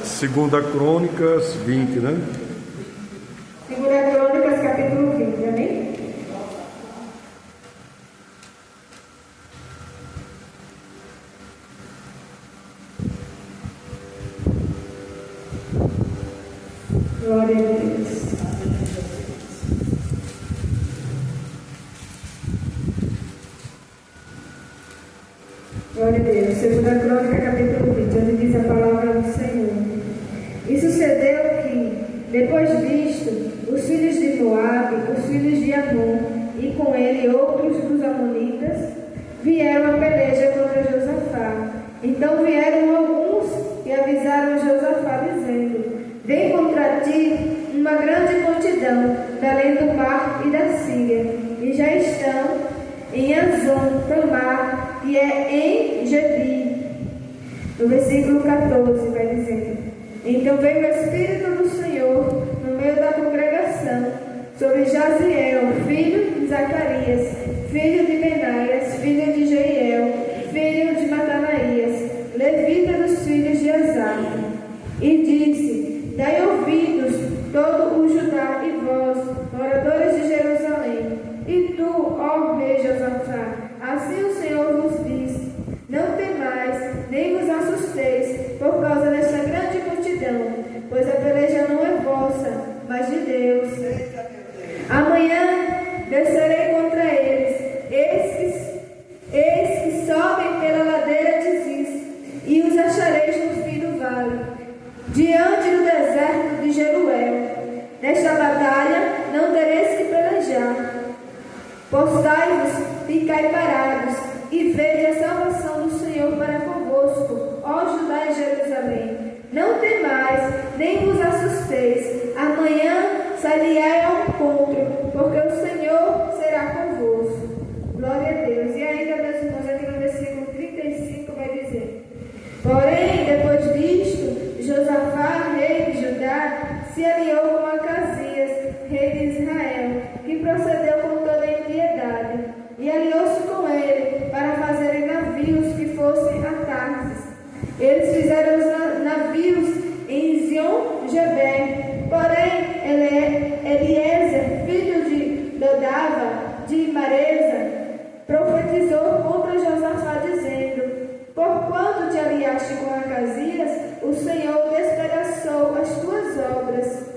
Segunda Crônicas 20, né? Segunda Crônicas, capítulo 20, amém? Glória a Deus. Glória a Deus. Segunda Crônica, capítulo 20, onde diz a palavra do Senhor. E sucedeu que, depois disto, os filhos de Moabe, os filhos de Amon, e com ele outros dos amonitas, vieram a peleja contra Josafá. Então vieram alguns e avisaram Josafá, dizendo: vem contra ti uma grande multidão, da além do mar e da Síria, e já estão em Azon Tamar, que é em Gebi. No versículo 14 vai dizendo: então veio o Espírito do Senhor no meio da congregação sobre Jaziel, filho de Zacarias, filho de Benaias, filho de Jeiel, filho de Matanaías, levita dos filhos de Asaf, e disse: dai ouvidos todo o Judá e vós, moradores de Jerusalém, e tu, ó rei Josafá, assim o Senhor vos diz: não temais, nem vos assusteis por causa desta grande multidão, pois a peleja não é vossa, mas de Deus. Amanhã descerei contra eles, eis que sobem pela ladeira de Ziz, e os achareis no fim do vale, diante do deserto de Jeruel. Nesta batalha não tereis que pelejar. Postai-vos, ficai parados, e vede a salvação do Senhor para convosco, ó Judá e Jerusalém. Não temais, nem vos assusteis. Amanhã sairei ao encontro, porque o Senhor será convosco. Glória a Deus. E ainda, meus irmãos, aqui no versículo 35 vai dizer: porém, depois disto, Josafá, rei de Judá, se aliou com Acasias, rei de Israel, que procedeu com toda a impiedade, e aliou-se com ele para fazerem navios que fossem a Tarsis. Eles fizeram os navios em Zion-Geber. Porém, Eliezer, filho de Dodava, de Maresa, profetizou contra Josafá, dizendo: porquanto te aliaste com Acasias, o Senhor despedaçou as tuas obras.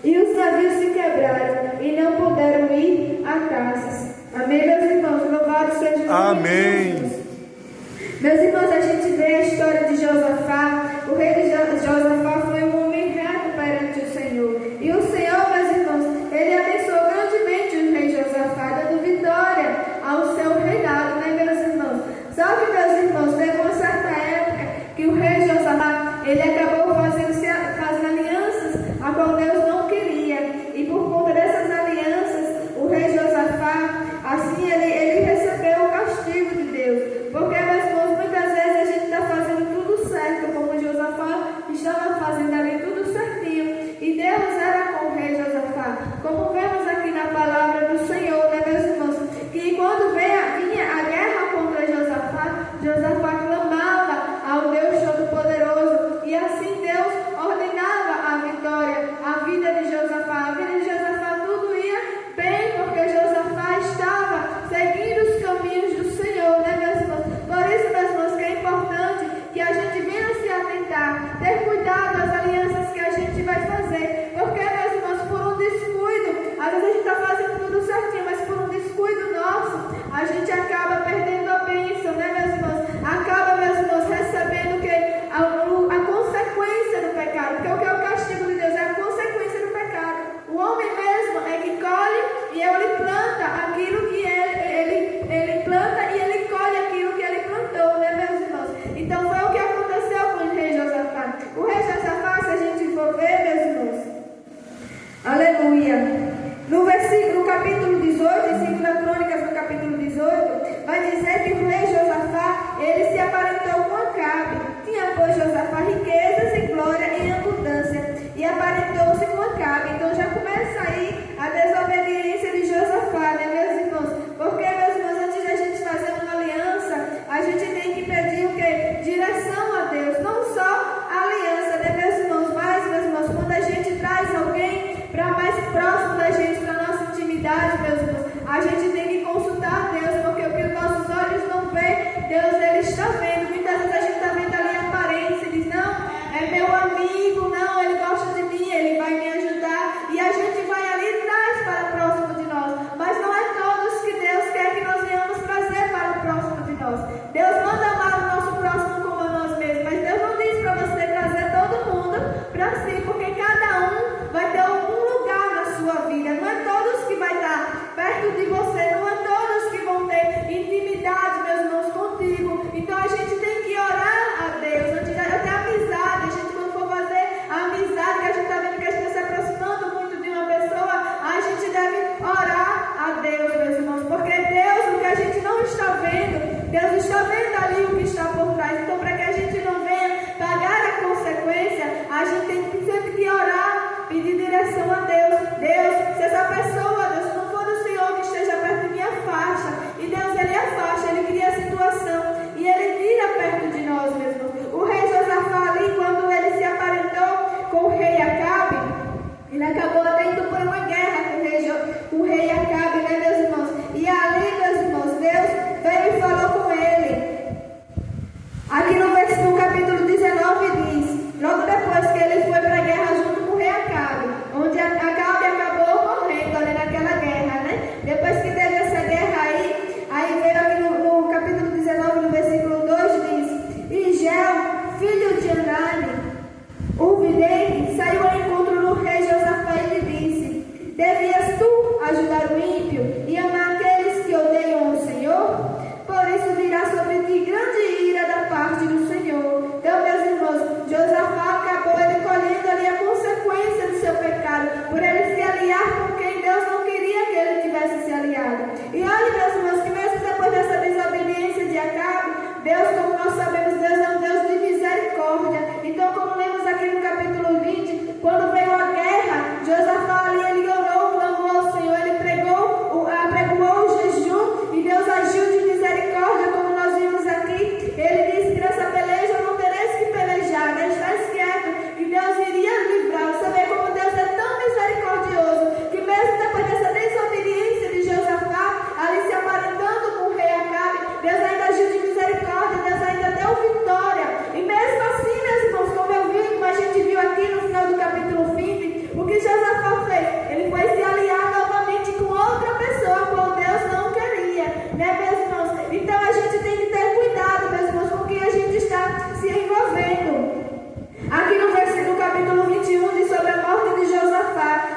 E os navios se quebraram e não puderam ir a Tarsis. Amém, meus irmãos? Louvado seja o nome de Jesus. Meus irmãos, a gente vê a história de Josafá. O rei de Josafá foi um homem reto perante o Senhor. E o Senhor, meus irmãos, ele abençoou grandemente o rei Josafá, dando vitória ao seu reinado, né, meus irmãos? Só que, meus irmãos, teve uma certa época que o rei Josafá, ele acabou fazendo alianças a qual Deus não queria. E por conta dessas alianças, o rei Josafá, assim, ele recebeu o castigo de Deus. Porque, meus irmãos, muitas vezes a gente está fazendo tudo certo, como Josafá estava fazendo ali tudo certinho. E Deus era com o rei Josafá. Como vemos aqui na palavra do Senhor, né, meus irmãos? Que quando vinha a guerra contra Josafá, Josafá clamava ao Deus Todo-Poderoso. E assim Deus ordenava a vitória, a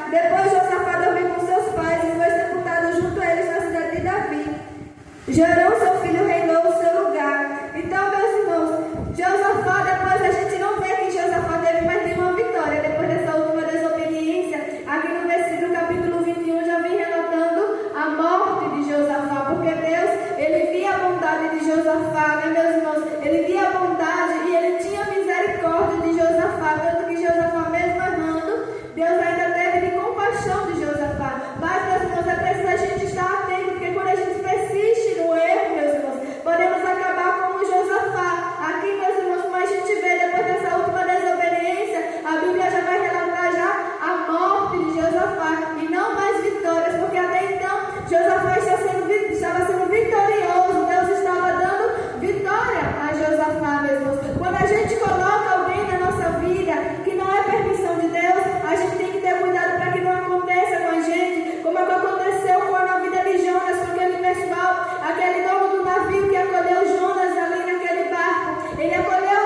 Depois Josafá dormiu com seus pais e foi sepultado junto a eles na cidade de Davi. Jorão, seu filho, reinou no seu lugar. Então, meus irmãos, Josafá, depois a gente não vê que Josafá teve mais nenhuma vitória depois dessa última desobediência. Aqui no versículo capítulo 21 já vem relatando a morte de Josafá, porque Deus, ele via a bondade de Josafá, né, meus irmãos? Ele via a bondade e ele tinha misericórdia de Josafá, tanto que Josafá mesmo errando, Deus ainda teve de compaixão de Josafá. Mas, meus irmãos, é preciso a gente estar atento, porque quando a gente persiste no erro, meus irmãos, podemos acabar como Josafá. Aqui, meus irmãos, como a gente vê depois dessa última desobediência, a Bíblia já vai relatar já a morte de Josafá e não mais vitórias, porque até então Josafá estava sendo vitorioso. Deus estava dando vitória a Josafá, meus irmãos. Quando a gente coloca alguém na nossa vida que não é permissão de Deus, a gente tem que ter cuidado para que não aconteça com a gente, como aconteceu com a vida de Jonas, com aquele pessoal, aquele dono do navio que acolheu Jonas ali naquele barco. Ele acolheu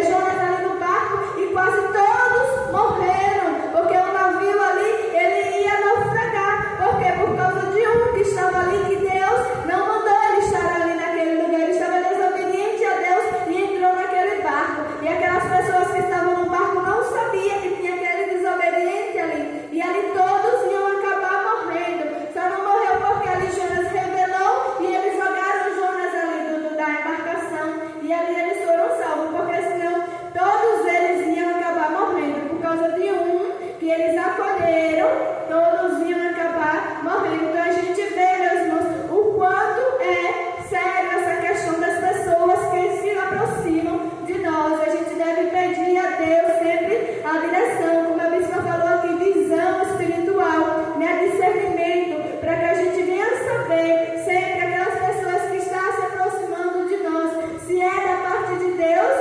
Jonas ali no barco e quase todos morreram, porque o navio ali, ele ia naufragar. Por quê? Por causa de um que estava ali, que Deus não mandou ele estar ali naquele lugar. Ele estava desobediente a Deus e entrou naquele barco. E aquelas pessoas que estavam no barco não sabiam que tinha aquele desobediente ali. E ali todos iam acabar morrendo. Só não morreu porque ali Jonas revelou e eles jogaram Jonas ali da embarcação. E ali eles foram salvos, porque senão todos eles iam acabar morrendo. Por causa de um que eles acolheram, todos iam acabar morrendo. Então a gente vê, meus irmãos, o quanto é sério essa questão das pessoas que se aproximam de nós. A gente deve pedir a Deus sempre a direção, como a bispa falou aqui, visão espiritual, né, discernimento, para que a gente venha saber sempre aquelas pessoas que estão se aproximando de nós, se é da parte de Deus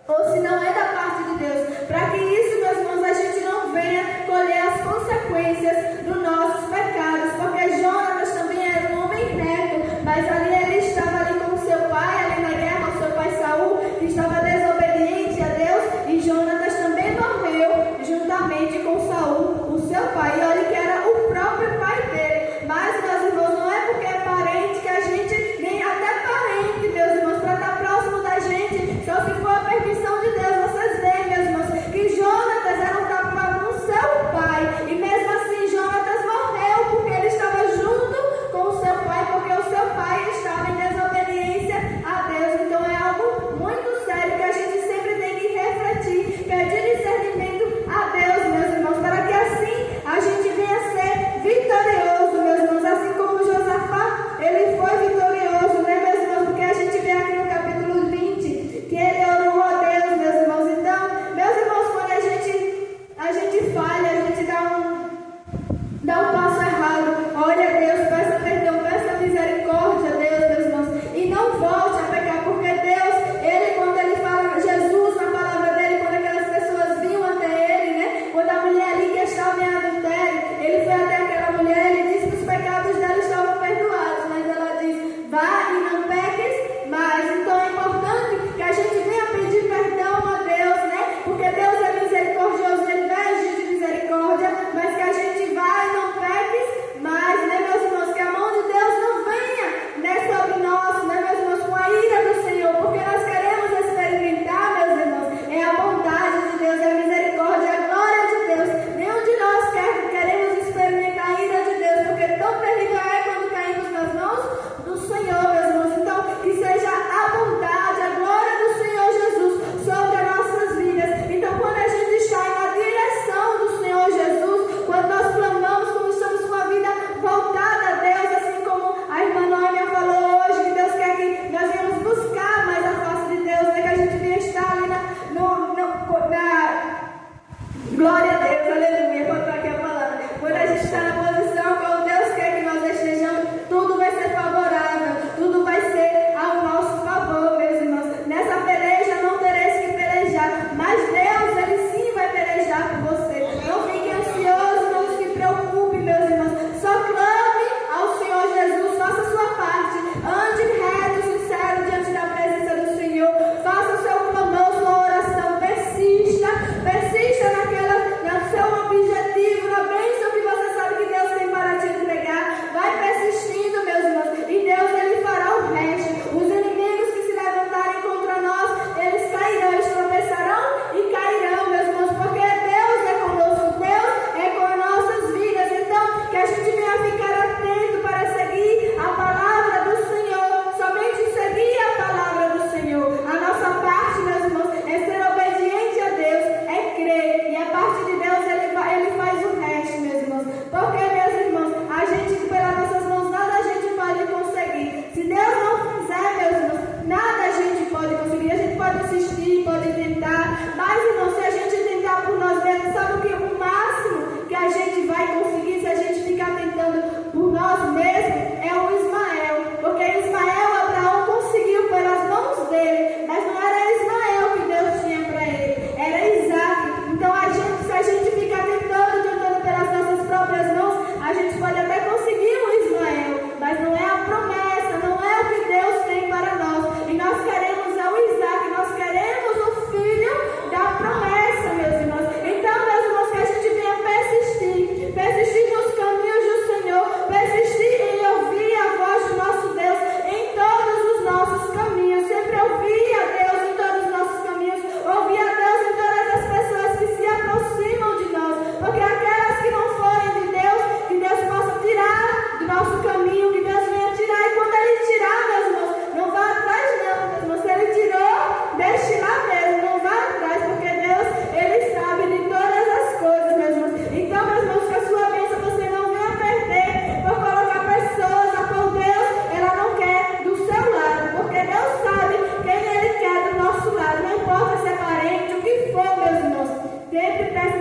ou se não é da parte de Deus, para que isso, meus irmãos, a gente não venha colher as consequências dos nossos pecados, porque Jonas também era um homem reto, mas ali ele estava ali com seu pai, ali na guerra, com seu pai Saul, que estava desobediente a Deus, e Jonas também morreu juntamente com Saul, o seu pai, e olha que era o próprio pai dele. Mas, meus irmãos, não é porque é parente que a gente, nem até parente, meus irmãos, para estar próximo da gente, só se for a permissão de Deus. Vocês veem, meus irmãos, que Jonatas era um tapado no seu pai, e mesmo assim Jonatas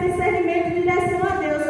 discernimento e direção a Deus,